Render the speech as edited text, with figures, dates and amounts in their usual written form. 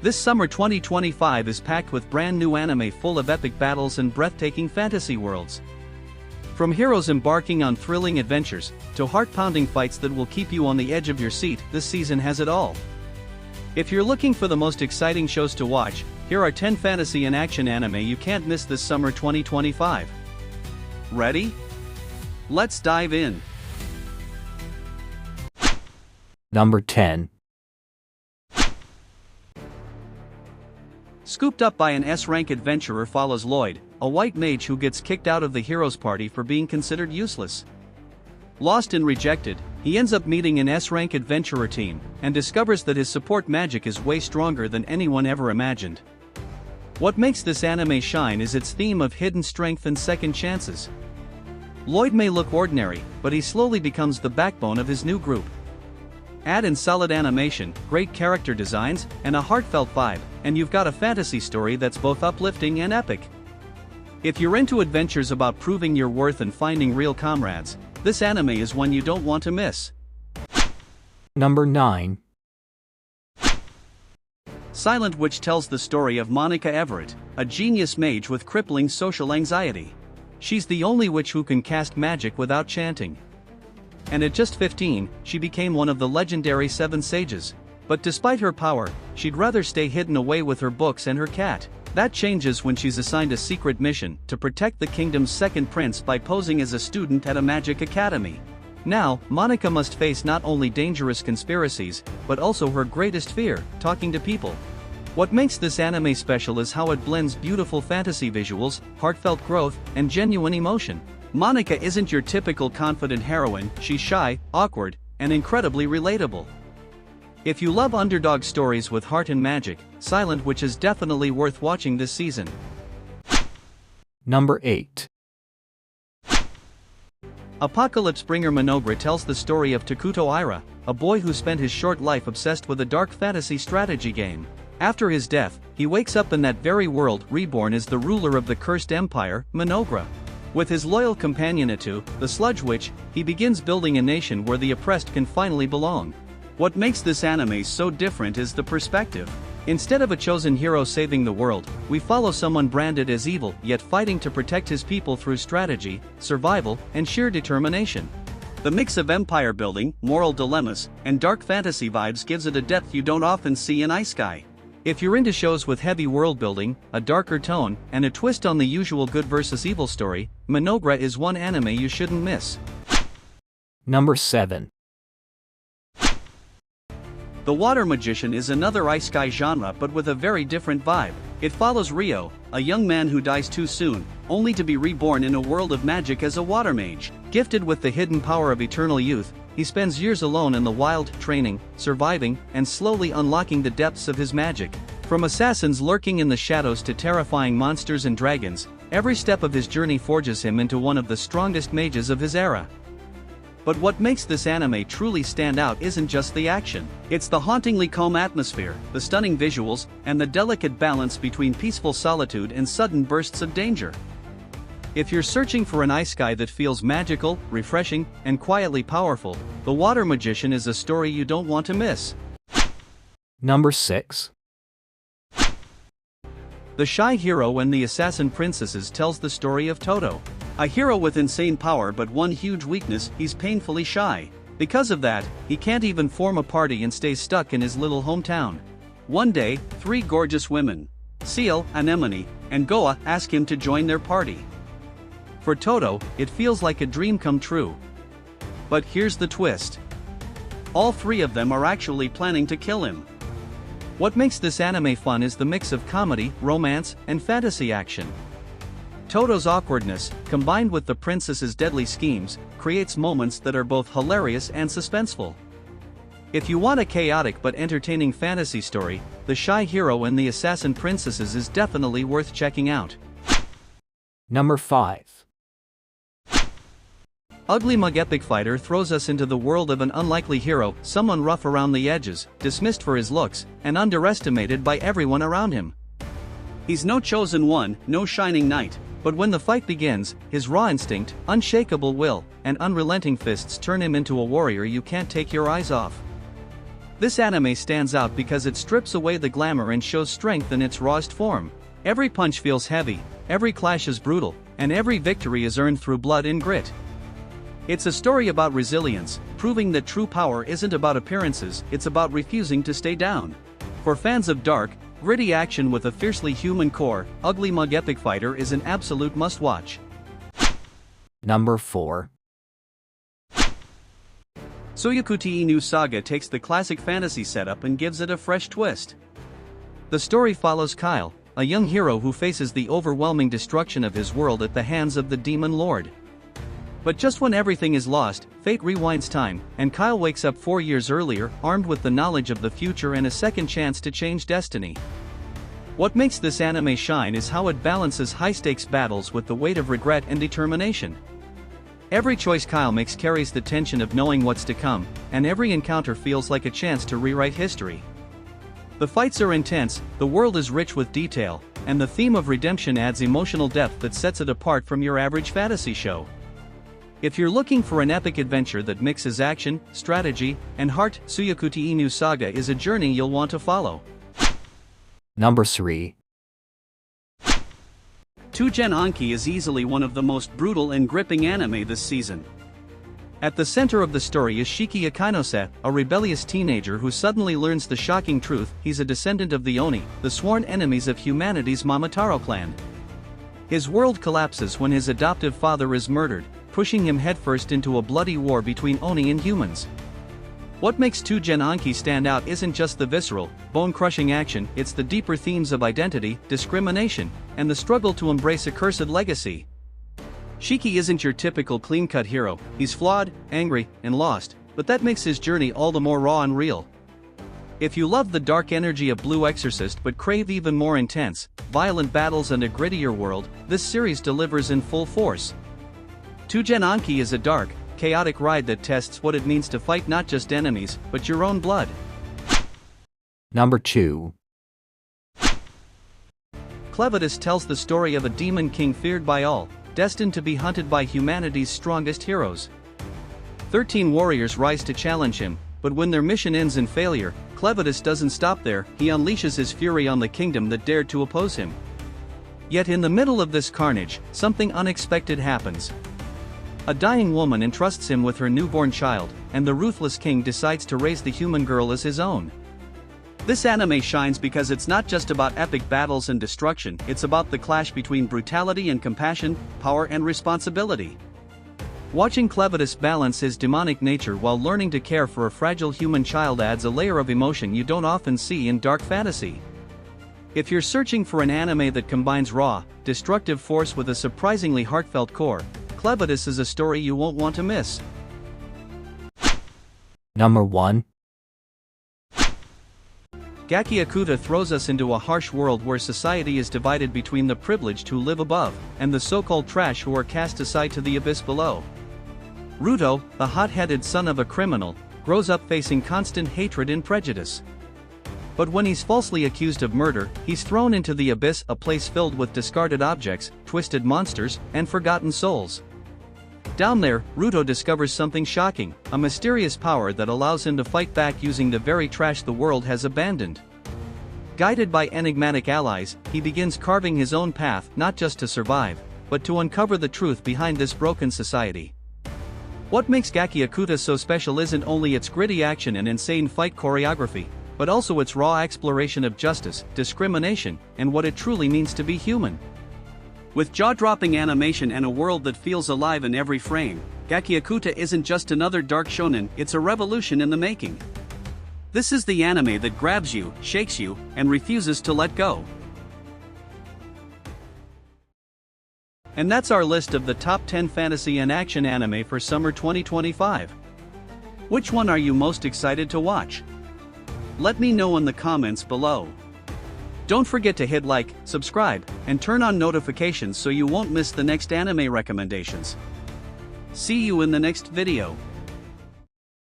This summer 2025 is packed with brand new anime full of epic battles and breathtaking fantasy worlds. From heroes embarking on thrilling adventures, to heart-pounding fights that will keep you on the edge of your seat, this season has it all. If you're looking for the most exciting shows to watch, here are 10 fantasy and action anime you can't miss this summer 2025. Ready? Let's dive in. Number 10. Scooped up by an S-rank adventurer follows Lloyd, a white mage who gets kicked out of the hero's party for being considered useless. Lost and rejected, he ends up meeting an S-rank adventurer team, and discovers that his support magic is way stronger than anyone ever imagined. What makes this anime shine is its theme of hidden strength and second chances. Lloyd may look ordinary, but he slowly becomes the backbone of his new group. Add in solid animation, great character designs, and a heartfelt vibe, and you've got a fantasy story that's both uplifting and epic. If you're into adventures about proving your worth and finding real comrades, this anime is one you don't want to miss. Number 9. Silent Witch tells the story of Monica Everett, a genius mage with crippling social anxiety. She's the only witch who can cast magic without chanting. And at just 15, she became one of the legendary 7 sages. But despite her power, she'd rather stay hidden away with her books and her cat. That changes when she's assigned a secret mission to protect the kingdom's second prince by posing as a student at a magic academy. Now, Monica must face not only dangerous conspiracies, but also her greatest fear, talking to people. What makes this anime special is how it blends beautiful fantasy visuals, heartfelt growth, and genuine emotion. Monica isn't your typical confident heroine, she's shy, awkward, and incredibly relatable. If you love underdog stories with heart and magic, Silent Witch is definitely worth watching this season. Number 8. Apocalypse bringer Minogra tells the story of Takuto Ira, a boy who spent his short life obsessed with a dark fantasy strategy game. After his death, he wakes up in that very world, reborn as the ruler of the cursed empire, Minogra. With his loyal companion Atu, the Sludge Witch, he begins building a nation where the oppressed can finally belong. What makes this anime so different is the perspective. Instead of a chosen hero saving the world, we follow someone branded as evil yet fighting to protect his people through strategy, survival, and sheer determination. The mix of empire building, moral dilemmas, and dark fantasy vibes gives it a depth you don't often see in Isekai. If you're into shows with heavy world building, a darker tone, and a twist on the usual good versus evil story, Minogra is one anime you shouldn't miss. Number 7. The Water Magician is another Isekai genre but with a very different vibe. It follows Ryo, a young man who dies too soon, only to be reborn in a world of magic as a water mage. Gifted with the hidden power of eternal youth, he spends years alone in the wild, training, surviving, and slowly unlocking the depths of his magic. From assassins lurking in the shadows to terrifying monsters and dragons, every step of his journey forges him into one of the strongest mages of his era. But what makes this anime truly stand out isn't just the action. It's the hauntingly calm atmosphere, the stunning visuals, and the delicate balance between peaceful solitude and sudden bursts of danger. If you're searching for an Isekai that feels magical, refreshing, and quietly powerful, The Water Magician is a story you don't want to miss. Number 6. The Shy Hero and the Assassin Princesses tells the story of Toto. A hero with insane power but one huge weakness: he's painfully shy. Because of that, he can't even form a party and stays stuck in his little hometown. One day, 3 gorgeous women, Seal, Anemone, and Goa, ask him to join their party. For Toto, it feels like a dream come true. But here's the twist. All 3 of them are actually planning to kill him. What makes this anime fun is the mix of comedy, romance, and fantasy action. Toto's awkwardness, combined with the princess's deadly schemes, creates moments that are both hilarious and suspenseful. If you want a chaotic but entertaining fantasy story, The Shy Hero and the Assassin Princesses is definitely worth checking out. Number 5. Ugly Mug Epic Fighter throws us into the world of an unlikely hero, someone rough around the edges, dismissed for his looks, and underestimated by everyone around him. He's no chosen one, no shining knight, but when the fight begins, his raw instinct, unshakable will, and unrelenting fists turn him into a warrior you can't take your eyes off. This anime stands out because it strips away the glamour and shows strength in its rawest form. Every punch feels heavy, every clash is brutal, and every victory is earned through blood and grit. It's a story about resilience, proving that true power isn't about appearances, it's about refusing to stay down. For fans of dark, gritty action with a fiercely human core, Ugly Mug Epic Fighter is an absolute must-watch. Number 4. Tsuyakuti Inu Saga takes the classic fantasy setup and gives it a fresh twist. The story follows Kyle, a young hero who faces the overwhelming destruction of his world at the hands of the Demon Lord. But just when everything is lost, fate rewinds time, and Kyle wakes up 4 years earlier, armed with the knowledge of the future and a second chance to change destiny. What makes this anime shine is how it balances high-stakes battles with the weight of regret and determination. Every choice Kyle makes carries the tension of knowing what's to come, and every encounter feels like a chance to rewrite history. The fights are intense, the world is rich with detail, and the theme of redemption adds emotional depth that sets it apart from your average fantasy show. If you're looking for an epic adventure that mixes action, strategy, and heart, Tsuyakuti Inu Saga is a journey you'll want to follow. Number 3. Tougen Anki is easily one of the most brutal and gripping anime this season. At the center of the story is Shiki Akainose, a rebellious teenager who suddenly learns the shocking truth: he's a descendant of the Oni, the sworn enemies of humanity's Mamataro clan. His world collapses when his adoptive father is murdered, pushing him headfirst into a bloody war between Oni and humans. What makes Tougen Anki stand out isn't just the visceral, bone-crushing action, it's the deeper themes of identity, discrimination, and the struggle to embrace a cursed legacy. Shiki isn't your typical clean-cut hero, he's flawed, angry, and lost, but that makes his journey all the more raw and real. If you love the dark energy of Blue Exorcist but crave even more intense, violent battles and a grittier world, this series delivers in full force. Tougen Anki is a dark, chaotic ride that tests what it means to fight not just enemies, but your own blood. Number 2. Clevitus tells the story of a demon king feared by all, destined to be hunted by humanity's strongest heroes. 13 warriors rise to challenge him, but when their mission ends in failure, Clevitus doesn't stop there, he unleashes his fury on the kingdom that dared to oppose him. Yet in the middle of this carnage, something unexpected happens. A dying woman entrusts him with her newborn child, and the ruthless king decides to raise the human girl as his own. This anime shines because it's not just about epic battles and destruction, it's about the clash between brutality and compassion, power and responsibility. Watching Clevitus balance his demonic nature while learning to care for a fragile human child adds a layer of emotion you don't often see in dark fantasy. If you're searching for an anime that combines raw, destructive force with a surprisingly heartfelt core, Clevitus is a story you won't want to miss. Number 1. Gakiakuta throws us into a harsh world where society is divided between the privileged who live above, and the so-called trash who are cast aside to the abyss below. Ruto, the hot-headed son of a criminal, grows up facing constant hatred and prejudice. But when he's falsely accused of murder, he's thrown into the abyss, a place filled with discarded objects, twisted monsters, and forgotten souls. Down there, Ruto discovers something shocking, a mysterious power that allows him to fight back using the very trash the world has abandoned. Guided by enigmatic allies, he begins carving his own path, not just to survive, but to uncover the truth behind this broken society. What makes Gakiakuta so special isn't only its gritty action and insane fight choreography, but also its raw exploration of justice, discrimination, and what it truly means to be human. With jaw-dropping animation and a world that feels alive in every frame, Gakiakuta isn't just another dark shonen, it's a revolution in the making. This is the anime that grabs you, shakes you, and refuses to let go. And that's our list of the top 10 fantasy and action anime for summer 2025. Which one are you most excited to watch? Let me know in the comments below. Don't forget to hit like, subscribe, and turn on notifications so you won't miss the next anime recommendations. See you in the next video.